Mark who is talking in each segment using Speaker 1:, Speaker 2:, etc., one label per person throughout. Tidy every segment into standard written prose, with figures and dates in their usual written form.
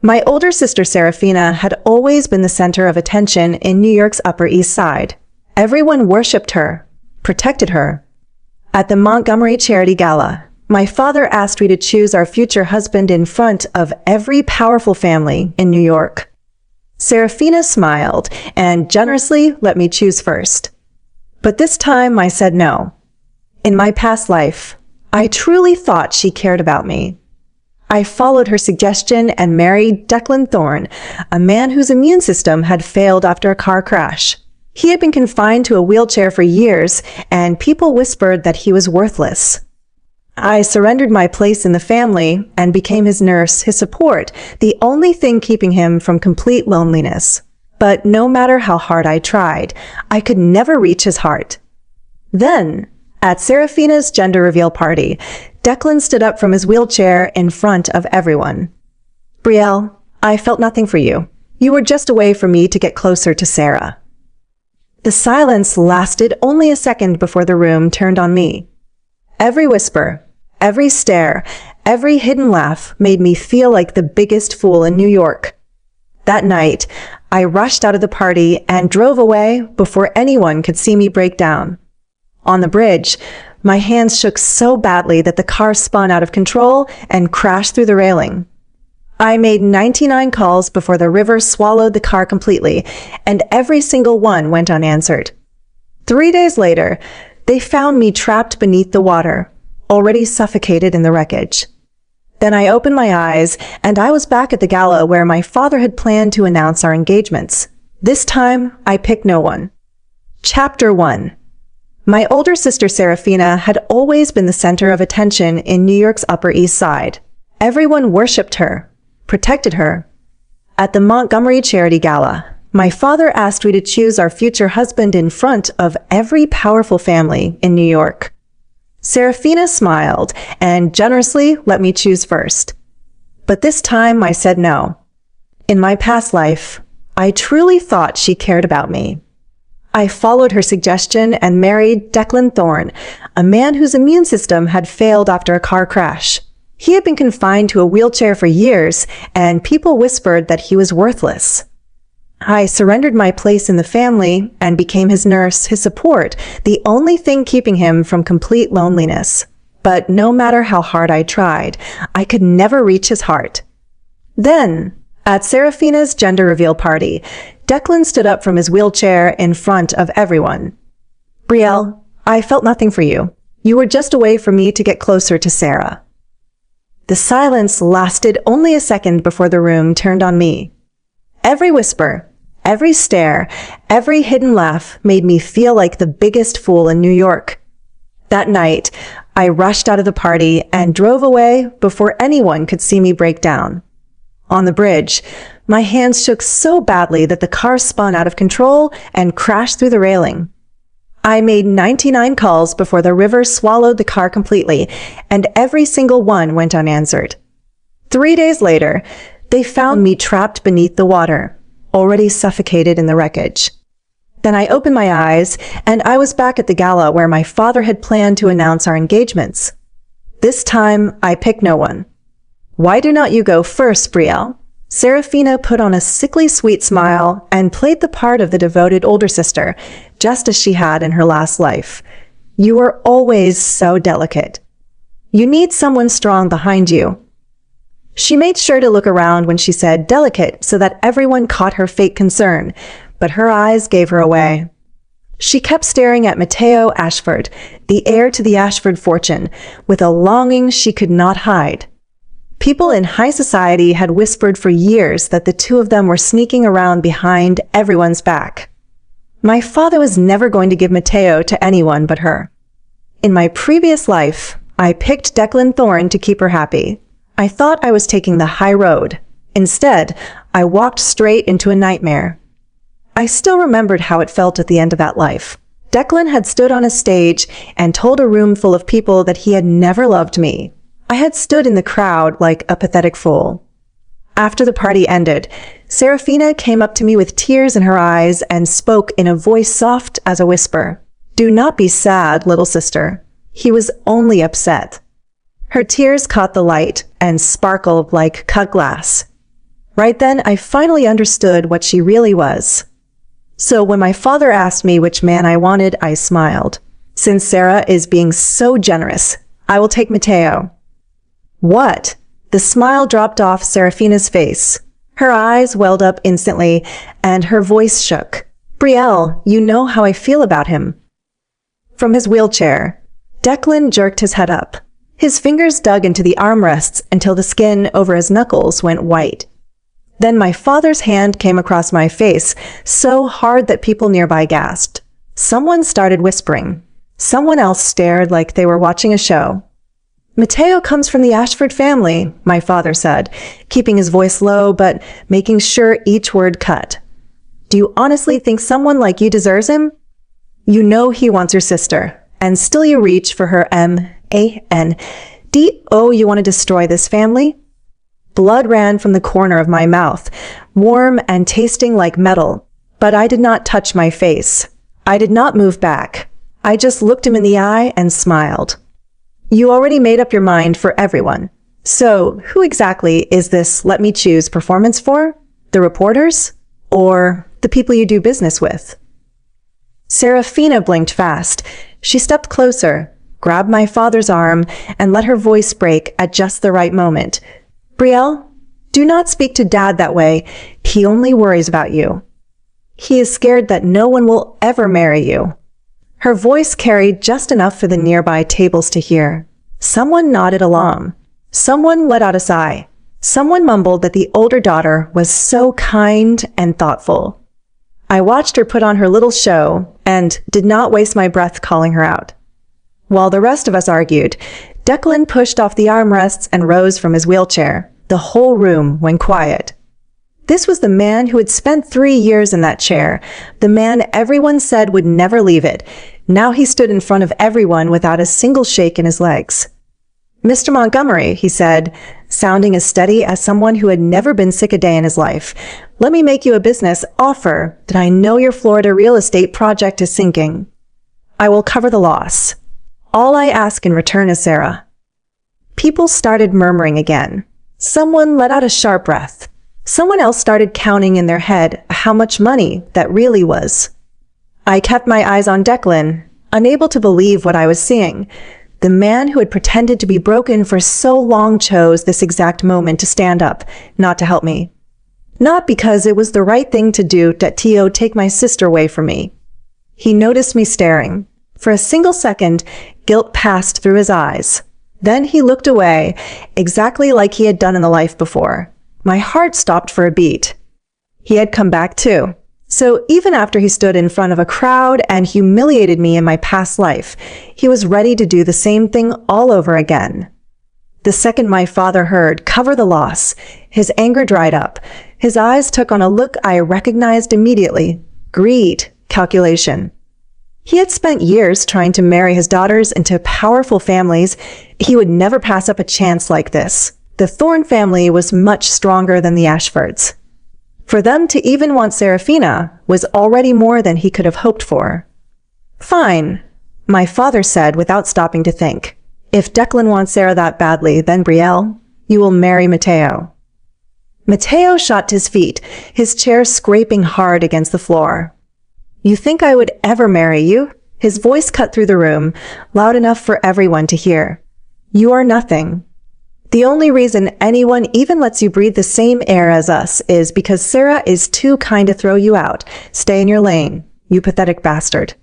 Speaker 1: My older sister Serafina had always been the center of attention in New York's Upper East Side. Everyone worshipped her, protected her. At the Montgomery Charity Gala, my father asked me to choose our future husband in front of every powerful family in New York. Serafina smiled and generously let me choose first. But this time I said no. In my past life, I truly thought she cared about me. I followed her suggestion and married Declan Thorne, a man whose immune system had failed after a car crash. He had been confined to a wheelchair for years, and people whispered that he was worthless. I surrendered my place in the family and became his nurse, his support, the only thing keeping him from complete loneliness. But no matter how hard I tried, I could never reach his heart. Then, at Serafina's gender reveal party, Declan stood up from his wheelchair in front of everyone. "Brielle, I felt nothing for you. You were just a way for me to get closer to Sarah." The silence lasted only a second before the room turned on me. Every whisper, every stare, every hidden laugh made me feel like the biggest fool in New York. That night, I rushed out of the party and drove away before anyone could see me break down. On the bridge, my hands shook so badly that the car spun out of control and crashed through the railing. I made 99 calls before the river swallowed the car completely, and every single one went unanswered. 3 days later, they found me trapped beneath the water, already suffocated in the wreckage. Then I opened my eyes, and I was back at the gala where my father had planned to announce our engagements. This time, I picked no one. Chapter 1. My older sister Serafina had always been the center of attention in New York's Upper East Side. Everyone worshipped her, protected her. At the Montgomery Charity Gala, my father asked me to choose our future husband in front of every powerful family in New York. Serafina smiled and generously let me choose first. But this time I said no. In my past life, I truly thought she cared about me. I followed her suggestion and married Declan Thorne, a man whose immune system had failed after a car crash. He had been confined to a wheelchair for years, and people whispered that he was worthless. I surrendered my place in the family and became his nurse, his support, the only thing keeping him from complete loneliness. But no matter how hard I tried, I could never reach his heart. Then, at Serafina's gender reveal party, Declan stood up from his wheelchair in front of everyone. "Brielle, I felt nothing for you. You were just a way for me to get closer to Sarah." The silence lasted only a second before the room turned on me. Every whisper, every stare, every hidden laugh made me feel like the biggest fool in New York. That night, I rushed out of the party and drove away before anyone could see me break down. On the bridge, my hands shook so badly that the car spun out of control and crashed through the railing. I made 99 calls before the river swallowed the car completely, and every single one went unanswered. 3 days later, they found me trapped beneath the water, already suffocated in the wreckage. Then I opened my eyes, and I was back at the gala where my father had planned to announce our engagements. This time, I picked no one. "Why do not you go first, Brielle?" Serafina put on a sickly sweet smile and played the part of the devoted older sister, just as she had in her last life. "You are always so delicate. You need someone strong behind you." She made sure to look around when she said delicate so that everyone caught her fake concern, but her eyes gave her away. She kept staring at Matteo Ashford, the heir to the Ashford fortune, with a longing she could not hide. People in high society had whispered for years that the two of them were sneaking around behind everyone's back. My father was never going to give Matteo to anyone but her. In my previous life, I picked Declan Thorne to keep her happy. I thought I was taking the high road. Instead, I walked straight into a nightmare. I still remembered how it felt at the end of that life. Declan had stood on a stage and told a room full of people that he had never loved me. I had stood in the crowd like a pathetic fool. After the party ended, Serafina came up to me with tears in her eyes and spoke in a voice soft as a whisper. "Do not be sad, little sister. He was only upset." Her tears caught the light and sparkled like cut glass. Right then, I finally understood what she really was. So when my father asked me which man I wanted, I smiled. Since Sarah is being so generous, I will take Mateo. What? The smile dropped off Serafina's face. Her eyes welled up instantly, and her voice shook. Brielle, you know how I feel about him. From his wheelchair, Declan jerked his head up. His fingers dug into the armrests until the skin over his knuckles went white. Then my father's hand came across my face, so hard that people nearby gasped. Someone started whispering. Someone else stared like they were watching a show. Mateo comes from the Ashford family, my father said, keeping his voice low but making sure each word cut. Do you honestly think someone like you deserves him? You know he wants your sister, and still you reach for her M-A-N. D-O, you want to destroy this family? Blood ran from the corner of my mouth, warm and tasting like metal, but I did not touch my face. I did not move back. I just looked him in the eye and smiled. You already made up your mind for everyone. So, who exactly is this let me choose performance for? The reporters? Or the people you do business with? Serafina blinked fast. She stepped closer, grabbed my father's arm, and let her voice break at just the right moment. Brielle, do not speak to Dad that way. He only worries about you. He is scared that no one will ever marry you. Her voice carried just enough for the nearby tables to hear. Someone nodded along. Someone let out a sigh. Someone mumbled that the older daughter was so kind and thoughtful. I watched her put on her little show and did not waste my breath calling her out. While the rest of us argued, Declan pushed off the armrests and rose from his wheelchair. The whole room went quiet. This was the man who had spent 3 years in that chair, the man everyone said would never leave it. Now he stood in front of everyone without a single shake in his legs. Mr. Montgomery, he said, sounding as steady as someone who had never been sick a day in his life, let me make you a business offer that I know your Florida real estate project is sinking. I will cover the loss. All I ask in return is Sarah. People started murmuring again. Someone let out a sharp breath. Someone else started counting in their head how much money that really was. I kept my eyes on Declan, unable to believe what I was seeing. The man who had pretended to be broken for so long chose this exact moment to stand up, not to help me. Not because it was the right thing to do that Tio take my sister away from me. He noticed me staring. For a single second, guilt passed through his eyes. Then he looked away, exactly like he had done in the life before. My heart stopped for a beat. He had come back too. So even after he stood in front of a crowd and humiliated me in my past life, he was ready to do the same thing all over again. The second my father heard, cover the loss, his anger dried up. His eyes took on a look I recognized immediately. Greed, calculation. He had spent years trying to marry his daughters into powerful families. He would never pass up a chance like this. The Thorne family was much stronger than the Ashfords. For them to even want Serafina was already more than he could have hoped for. Fine, my father said without stopping to think. If Declan wants Sarah that badly, then Brielle, you will marry Mateo. Mateo shot to his feet, his chair scraping hard against the floor. You think I would ever marry you? His voice cut through the room, loud enough for everyone to hear. You are nothing. The only reason anyone even lets you breathe the same air as us is because Sarah is too kind to throw you out. Stay in your lane, you pathetic bastard.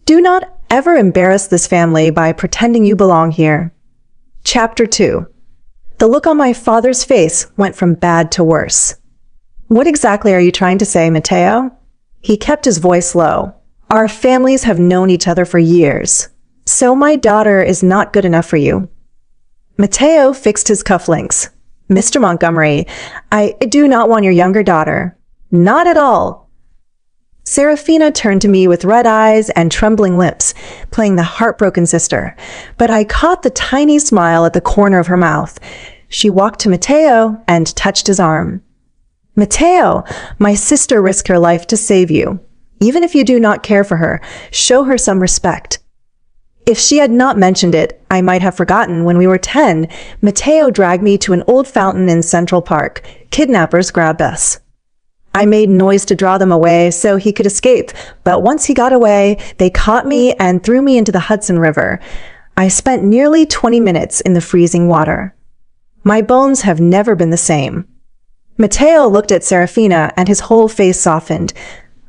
Speaker 1: Do not ever embarrass this family by pretending you belong here. Chapter 2. The look on my father's face went from bad to worse. What exactly are you trying to say, Mateo? He kept his voice low. Our families have known each other for years. So my daughter is not good enough for you. Mateo fixed his cufflinks. Mr. Montgomery, I do not want your younger daughter. Not at all. Serafina turned to me with red eyes and trembling lips, playing the heartbroken sister. But I caught the tiny smile at the corner of her mouth. She walked to Mateo and touched his arm. Mateo, my sister risked her life to save you. Even if you do not care for her, show her some respect. If she had not mentioned it, I might have forgotten when we were 10, Mateo dragged me to an old fountain in Central Park. Kidnappers grabbed us. I made noise to draw them away so he could escape, but once he got away, they caught me and threw me into the Hudson River. I spent nearly 20 minutes in the freezing water. My bones have never been the same. Mateo looked at Serafina and his whole face softened.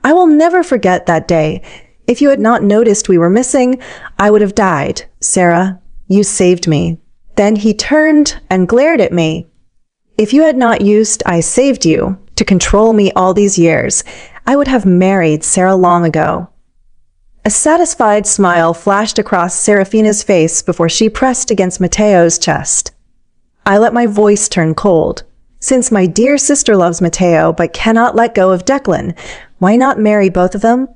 Speaker 1: I will never forget that day. If you had not noticed we were missing, I would have died. Sarah, you saved me. Then he turned and glared at me. If you had not used I saved you to control me all these years, I would have married Sarah long ago. A satisfied smile flashed across Serafina's face before she pressed against Mateo's chest. I let my voice turn cold. Since my dear sister loves Mateo but cannot let go of Declan, why not marry both of them?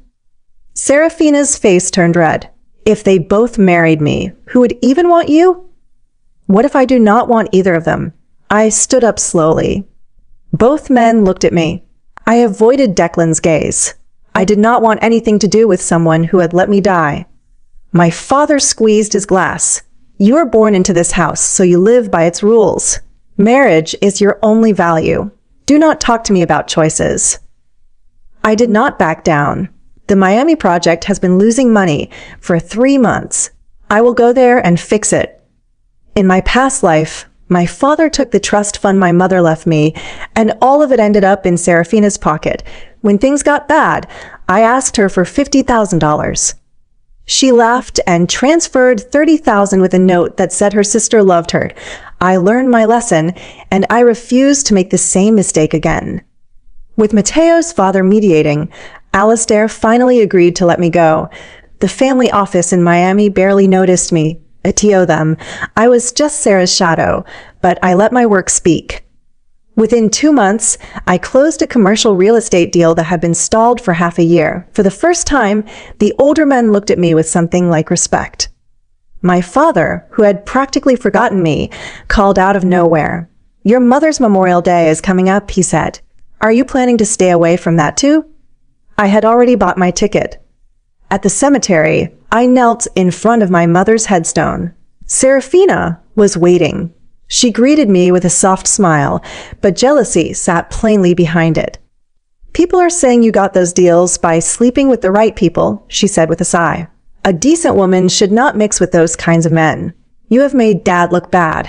Speaker 1: Serafina's face turned red. If they both married me, who would even want you? What if I do not want either of them? I stood up slowly. Both men looked at me. I avoided Declan's gaze. I did not want anything to do with someone who had let me die. My father squeezed his glass. You are born into this house, so you live by its rules. Marriage is your only value. Do not talk to me about choices. I did not back down. The Miami project has been losing money for 3 months. I will go there and fix it. In my past life, my father took the trust fund my mother left me, and all of it ended up in Serafina's pocket. When things got bad, I asked her for $50,000. She laughed and transferred $30,000 with a note that said her sister loved her. I learned my lesson, and I refused to make the same mistake again. With Mateo's father mediating, Alistair finally agreed to let me go. The family office in Miami barely noticed me. Atio them. I was just Sarah's shadow, but I let my work speak. Within 2 months, I closed a commercial real estate deal that had been stalled for half a year. For the first time, the older men looked at me with something like respect. My father, who had practically forgotten me, called out of nowhere. Your mother's Memorial Day is coming up, he said. Are you planning to stay away from that too? I had already bought my ticket. At the cemetery, I knelt in front of my mother's headstone. Serafina was waiting. She greeted me with a soft smile, but jealousy sat plainly behind it. People are saying you got those deals by sleeping with the right people, she said with a sigh. A decent woman should not mix with those kinds of men. You have made Dad look bad.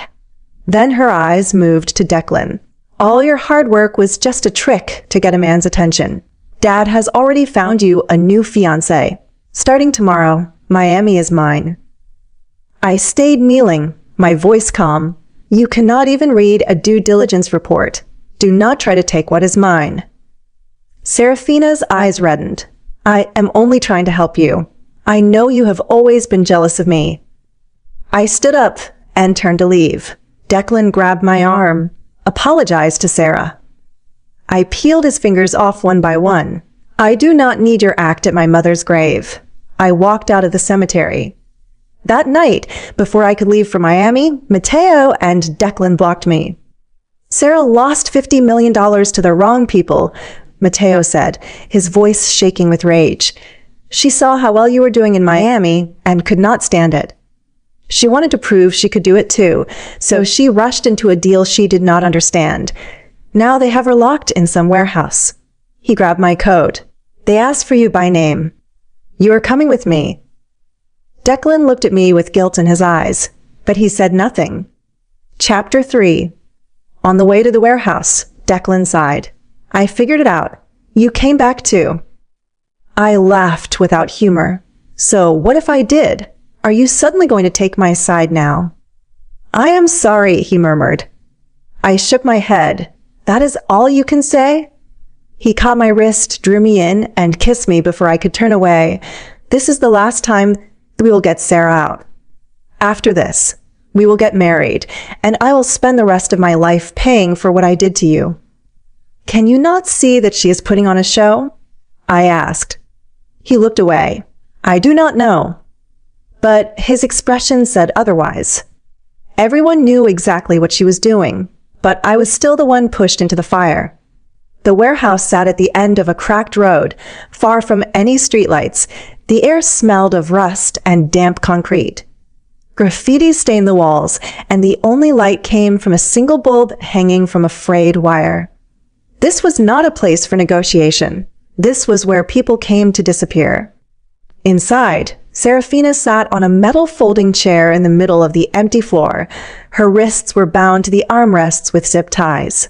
Speaker 1: Then her eyes moved to Declan. All your hard work was just a trick to get a man's attention. Dad has already found you a new fiancé. Starting tomorrow, Miami is mine. I stayed kneeling, my voice calm. You cannot even read a due diligence report. Do not try to take what is mine. Serafina's eyes reddened. I am only trying to help you. I know you have always been jealous of me. I stood up and turned to leave. Declan grabbed my arm, apologized to Sarah. I peeled his fingers off one by one. I do not need your act at my mother's grave. I walked out of the cemetery. That night, before I could leave for Miami, Mateo and Declan blocked me. Sarah lost $50 million to the wrong people, Mateo said, his voice shaking with rage. She saw how well you were doing in Miami and could not stand it. She wanted to prove she could do it too, so she rushed into a deal she did not understand. Now they have her locked in some warehouse. He grabbed my coat. They asked for you by name. You are coming with me. Declan looked at me with guilt in his eyes, but he said nothing. Chapter 3. On the way to the warehouse, Declan sighed. I figured it out. You came back too. I laughed without humor. So what if I did? Are you suddenly going to take my side now? I am sorry, he murmured. I shook my head. That is all you can say? He caught my wrist, drew me in, and kissed me before I could turn away. This is the last time we will get Sarah out. After this, we will get married, and I will spend the rest of my life paying for what I did to you. Can you not see that she is putting on a show? I asked. He looked away. I do not know. But his expression said otherwise. Everyone knew exactly what she was doing, but I was still the one pushed into the fire. The warehouse sat at the end of a cracked road, far from any streetlights. The air smelled of rust and damp concrete. Graffiti stained the walls, and the only light came from a single bulb hanging from a frayed wire. This was not a place for negotiation. This was where people came to disappear. Inside, Serafina sat on a metal folding chair in the middle of the empty floor. Her wrists were bound to the armrests with zip ties.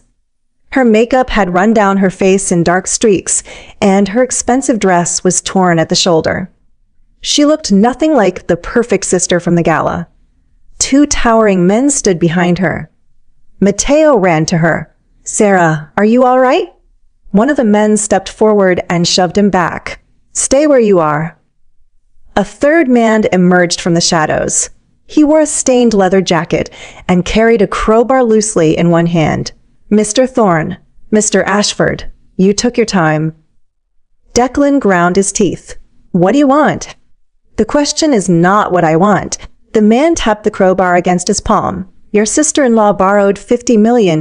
Speaker 1: Her makeup had run down her face in dark streaks, and her expensive dress was torn at the shoulder. She looked nothing like the perfect sister from the gala. Two towering men stood behind her. Matteo ran to her. "Sarah, are you all right?" One of the men stepped forward and shoved him back. "Stay where you are." A third man emerged from the shadows. He wore a stained leather jacket and carried a crowbar loosely in one hand. "Mr. Thorne, Mr. Ashford, you took your time." Declan ground his teeth. "What do you want?" "The question is not what I want." The man tapped the crowbar against his palm. "Your sister-in-law borrowed $50 million